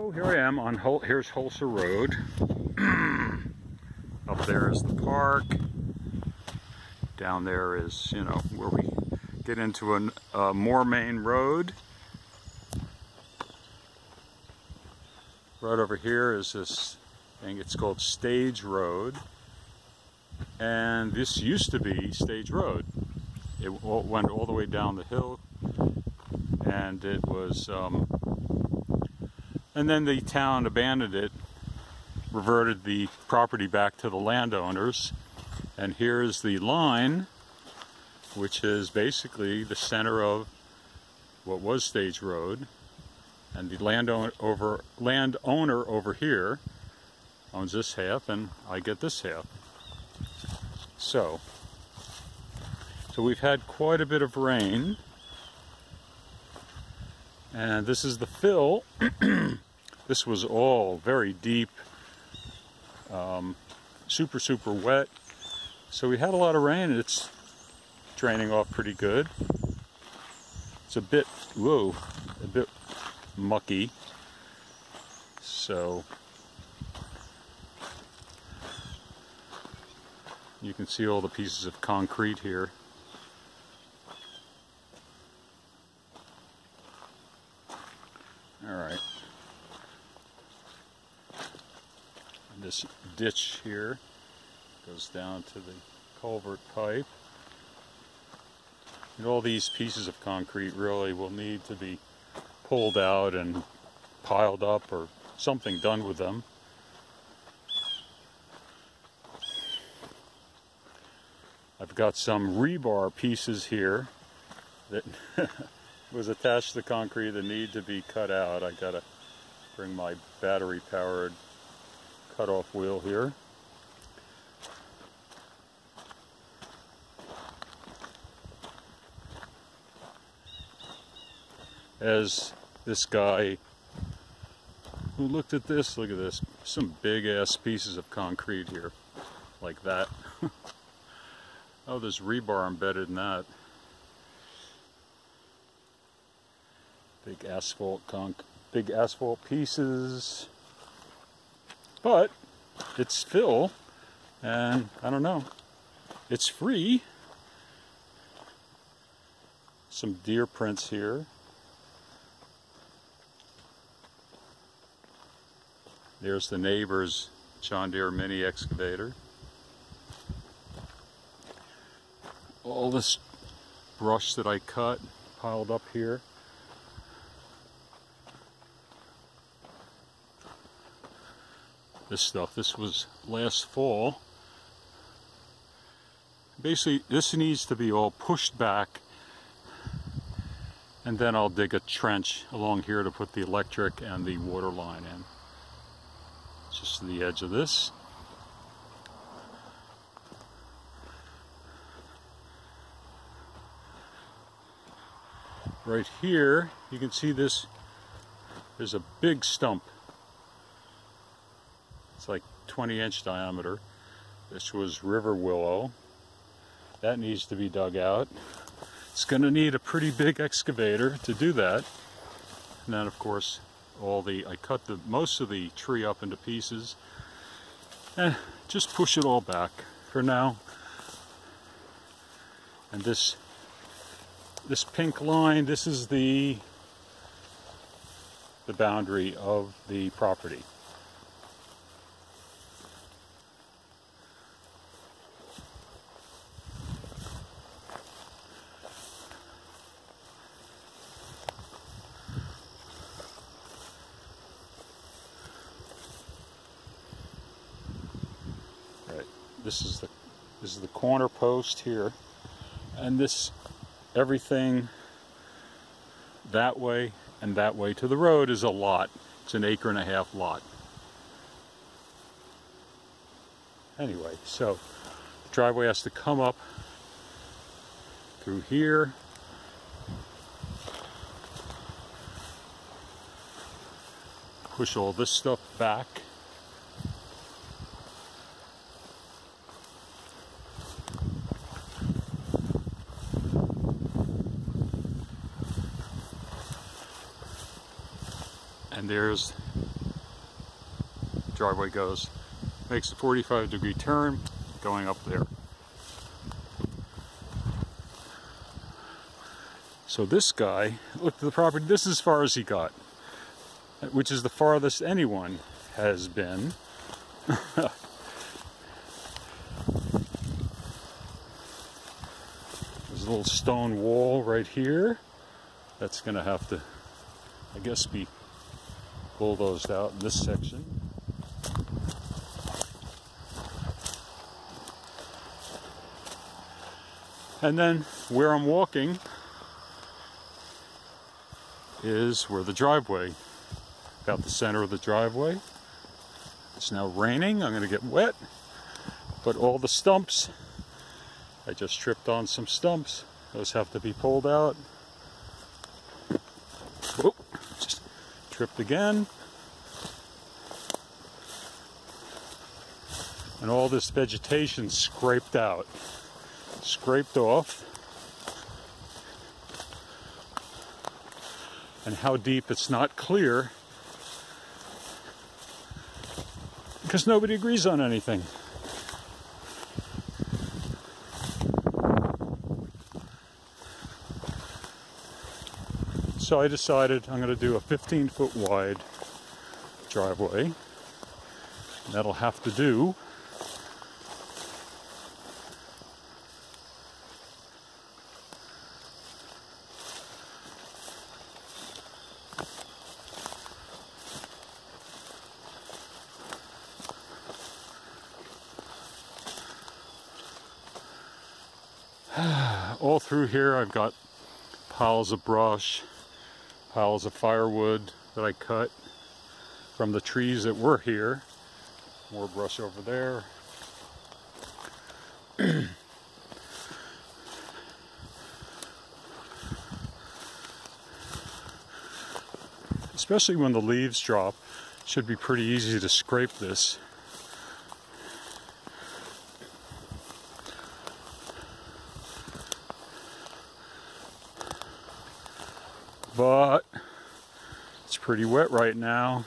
So here I am on here's Holser Road. Up there is the park. Down there is, you know, where we get into a more main road. Right over here is this thing, it's called Stage Road. And this used to be Stage Road. It went all the way down the hill, and it was, and then the town abandoned it, reverted the property back to the landowners, and here's the line, which is basically the center of what was Stage Road, and the landowner over here owns this half, and I get this half. So we've had quite a bit of rain, and this is the fill. This was all very deep, super wet. So we had a lot of rain, and it's draining off pretty good. It's a bit mucky. So you can see all the pieces of concrete here. All right. And this ditch here goes down to the culvert pipe. And all these pieces of concrete really will need to be pulled out and piled up, or something done with them. I've got some rebar pieces here that was attached to the concrete that need to be cut out. I gotta bring my battery powered cutoff wheel here. As this guy who looked at this, look at this, some big ass pieces of concrete here, like that. Oh, there's rebar embedded in that. Big asphalt pieces. But it's fill, and I don't know, it's free. Some deer prints here. There's the neighbor's John Deere mini excavator. All this brush that I cut piled up here. This stuff, this was last fall. Basically, this needs to be all pushed back, and then I'll dig a trench along here to put the electric and the water line in. Just to the edge of this. Right here, you can see this, there's a big stump. It's like 20-inch diameter. This was river willow. That needs to be dug out. It's going to need a pretty big excavator to do that. And then, of course, I cut most of the tree up into pieces. Just push it all back for now. And this pink line, this is the boundary of the property. This is the corner post here, and everything that way and that way to the road is a lot. It's an 1.5 acre lot. Anyway, so the driveway has to come up through here, push all this stuff back. And there's driveway goes. Makes a 45-degree turn going up there. So this guy looked at the property. This is as far as he got, which is the farthest anyone has been. There's a little stone wall right here. That's going to have to, I guess, be bulldozed out in this section. And then where I'm walking is where the driveway, about the center of the driveway. It's now raining, I'm going to get wet, but all the stumps, I just tripped on some stumps, those have to be pulled out. Whoop, just tripped again. And all this vegetation scraped out, scraped off. And how deep, it's not clear, because nobody agrees on anything. So I decided I'm going to do a 15-foot wide driveway. That'll have to do. All through here I've got piles of brush, piles of firewood that I cut from the trees that were here. More brush over there. Especially when the leaves drop, it should be pretty easy to scrape this. But it's pretty wet right now.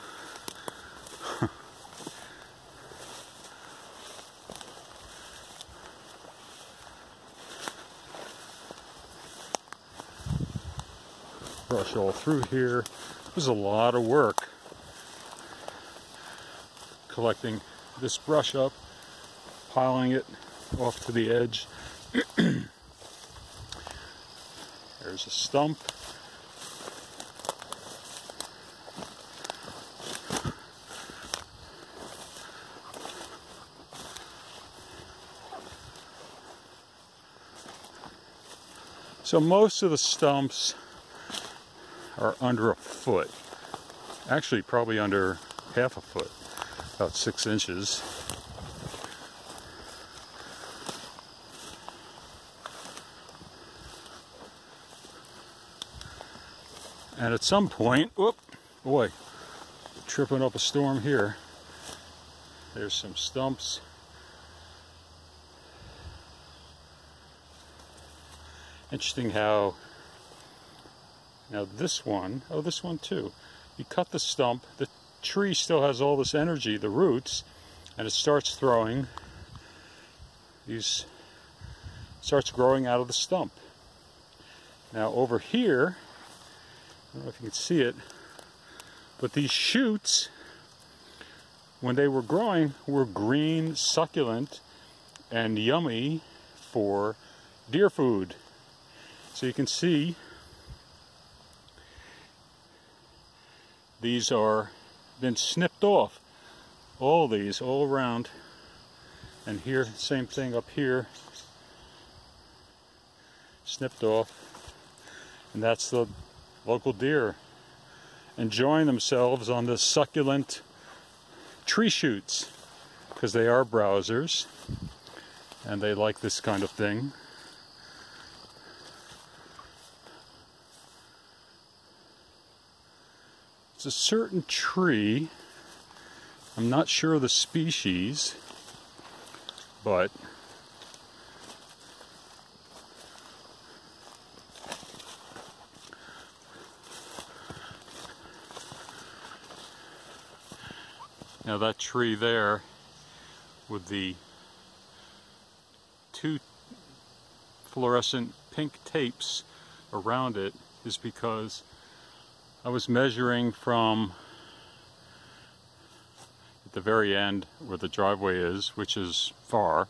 Brush all through here. There's a lot of work collecting this brush up, piling it off to the edge. There's a stump. So most of the stumps are under a foot. Actually, probably under half a foot, about 6 inches. And at some point, whoop, boy, tripping up a storm here. There's some stumps. Interesting how, now this one, oh, this one too. You cut the stump, the tree still has all this energy, the roots, and it starts throwing these, starts growing out of the stump. Now over here, I don't know if you can see it, but these shoots, when they were growing, were green, succulent, and yummy for deer food. So you can see these are been snipped off. All these, all around. And here, same thing up here. Snipped off. And that's the local deer enjoying themselves on the succulent tree shoots, because they are browsers and they like this kind of thing. It's a certain tree, I'm not sure of the species, but Now that tree there with the two fluorescent pink tapes around it is because I was measuring from at the very end where the driveway is, which is far,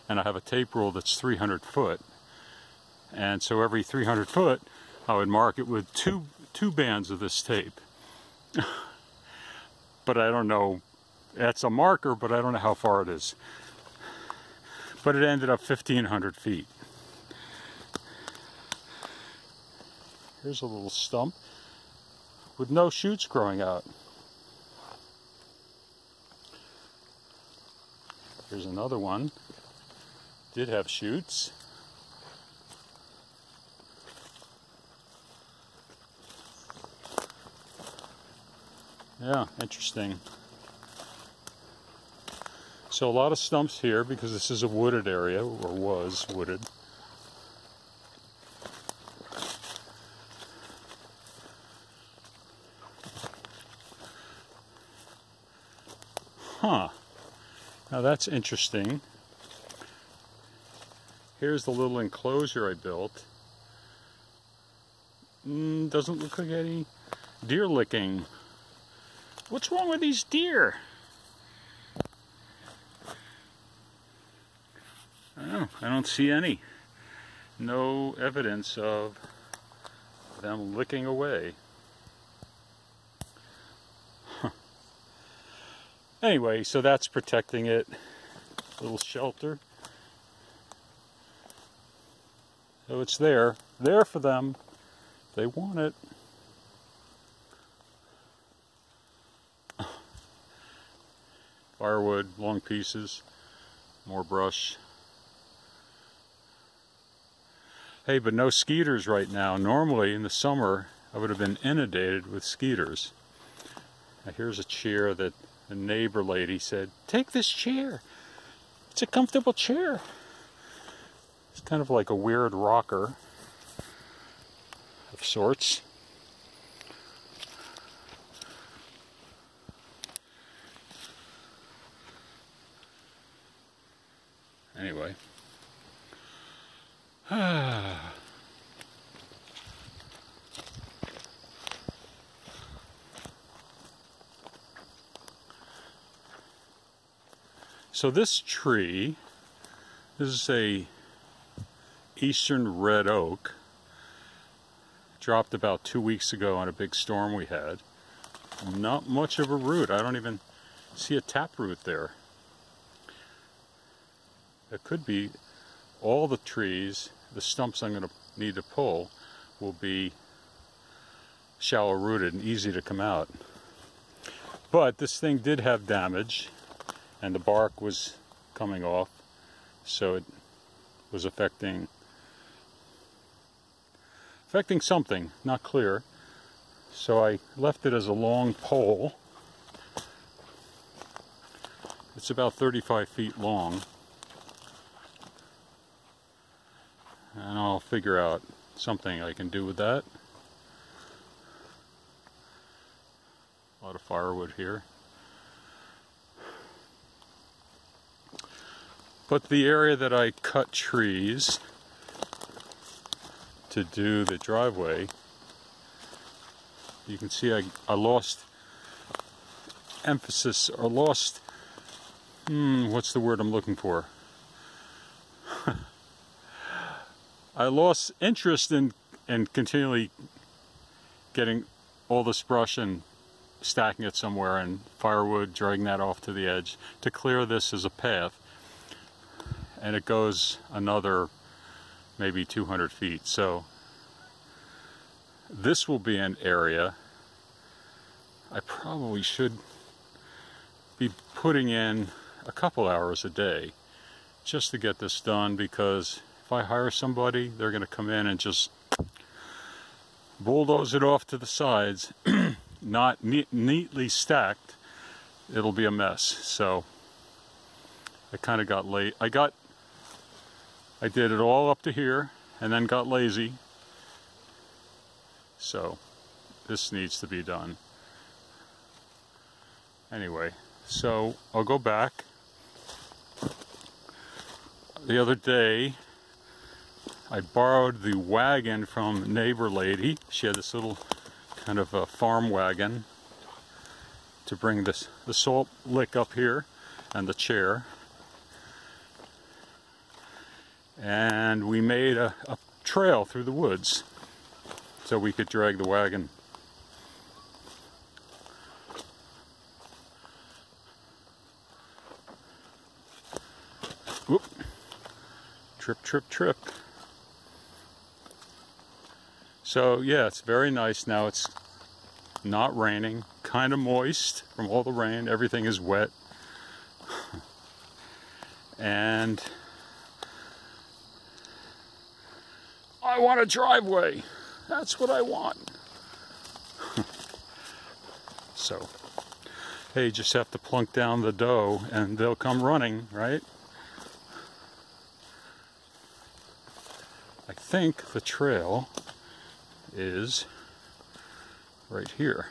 and I have a tape rule that's 300 foot, and so every 300 foot I would mark it with two bands of this tape. But I don't know, that's a marker, but I don't know how far it is. But it ended up 1,500 feet. Here's a little stump with no shoots growing out. Here's another one. Did have shoots. Yeah, interesting. So a lot of stumps here because this is a wooded area, or was wooded. Huh. Now that's interesting. Here's the little enclosure I built. Doesn't look like any deer licking. What's wrong with these deer? I don't see any. No evidence of them licking away. Huh. Anyway, so that's protecting it. Little shelter. So it's there for them. They want it. Firewood, long pieces, more brush. Hey, but no skeeters right now. Normally in the summer I would have been inundated with skeeters. Now here's a chair that a neighbor lady said, "Take this chair. It's a comfortable chair." It's kind of like a weird rocker of sorts. Anyway. So this tree, this is a eastern red oak, dropped about 2 weeks ago on a big storm we had. Not much of a root. I don't even see a taproot there. It could be all the trees, the stumps I'm going to need to pull will be shallow rooted and easy to come out. But this thing did have damage and the bark was coming off, so it was affecting something, not clear. So I left it as a long pole. It's about 35 feet long. And I'll figure out something I can do with that. A lot of firewood here. But the area that I cut trees to do the driveway, you can see I lost emphasis, or lost, what's the word I'm looking for? I lost interest in continually getting all this brush and stacking it somewhere and firewood, dragging that off to the edge to clear this as a path. And it goes another maybe 200 feet. So this will be an area I probably should be putting in a couple hours a day just to get this done, because if I hire somebody, they're going to come in and just bulldoze it off to the sides, not neatly stacked. It'll be a mess. So I kind of got late. I did it all up to here and then got lazy. So this needs to be done. Anyway, so I'll go back. The other day, I borrowed the wagon from a neighbor lady. She had this little kind of a farm wagon to bring the salt lick up here and the chair. And we made a trail through the woods so we could drag the wagon. Whoop. Trip, trip, trip. So yeah, it's very nice now. It's not raining, kind of moist from all the rain. Everything is wet. And I want a driveway. That's what I want. So, hey, you just have to plunk down the dough and they'll come running, right? I think the trail is right here.